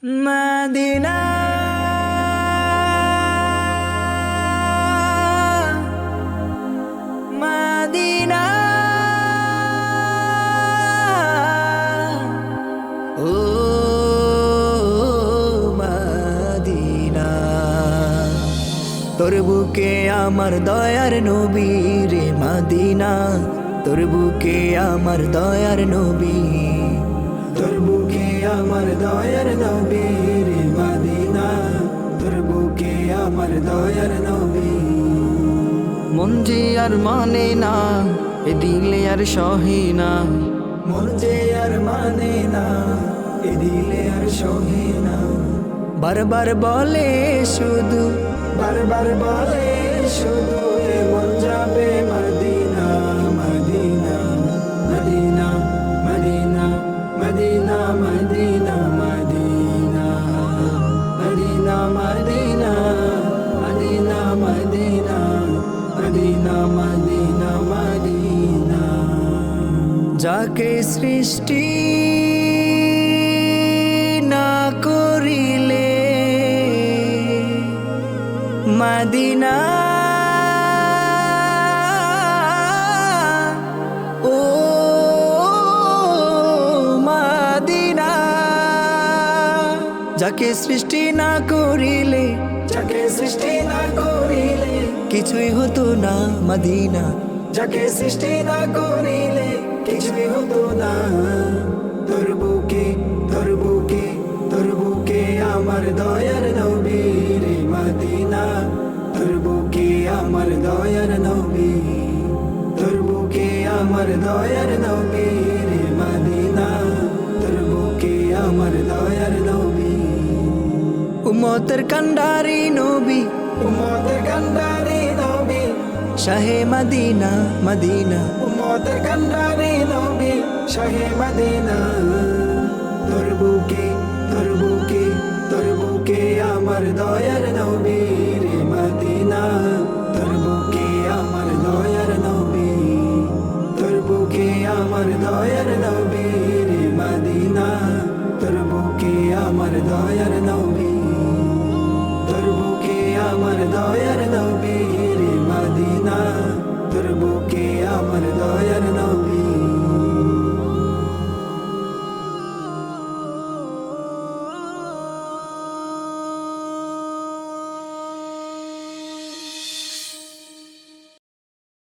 Medina Medina oh Medina তোর বুকে আমার দয়ার নবী রে মদিনা তোর বুকে আমার দয়ার নবী তোর বুকে আমার দয়ার নবী রে মদিনা তোর বুকে আমার দয়ার নবী মন যে আর মানে না এ দিলে আর সহে না মন যে আর মানে না এ দিলে আর সহে না বারবার বলে শুধু বারবার বলে শুধু এ মন যাবে Medina Medina Medina Medina Medina Medina Medina Medina Medina Medina Medina Medina Medina Medina যাকে সৃষ্টি না করিলে মদিনা ও মদিনা যাকে সৃষ্টি না করিলে যাকে সৃষ্টি না করিলে কিছুই হতো না মদিনা যাকে সৃষ্টি না করিলে কিছুই হতো না তোর বুকে তোর বুকে তোর বুকে আমার দয়ার নবী রে মদিনা তোর বুকে আমার দয়ার নবী তোর বুকে আমার দয়ার নবী রে মদিনা তোর বুকে আমার দয়ার নবী উম্মতের কান্ডারি নবী উম্মতের কান্ডারি নবী শাহে মদিনা মদিনা উম্মতের কান্ডারি নবী শাহে মদিনা তোর বুকে তোর বুকে তোর বুকে আমার দয়ার নবী রে মদিনা তোর বুকে আমার দয়ার নবী তোর বুকে আমার দয়ার নবী রে মদিনা তোর বুকে আমার দয়ার নবী তোর বুকে আমার দয়ার নবী রে মদিনা তোর বুকে আমার দয়ার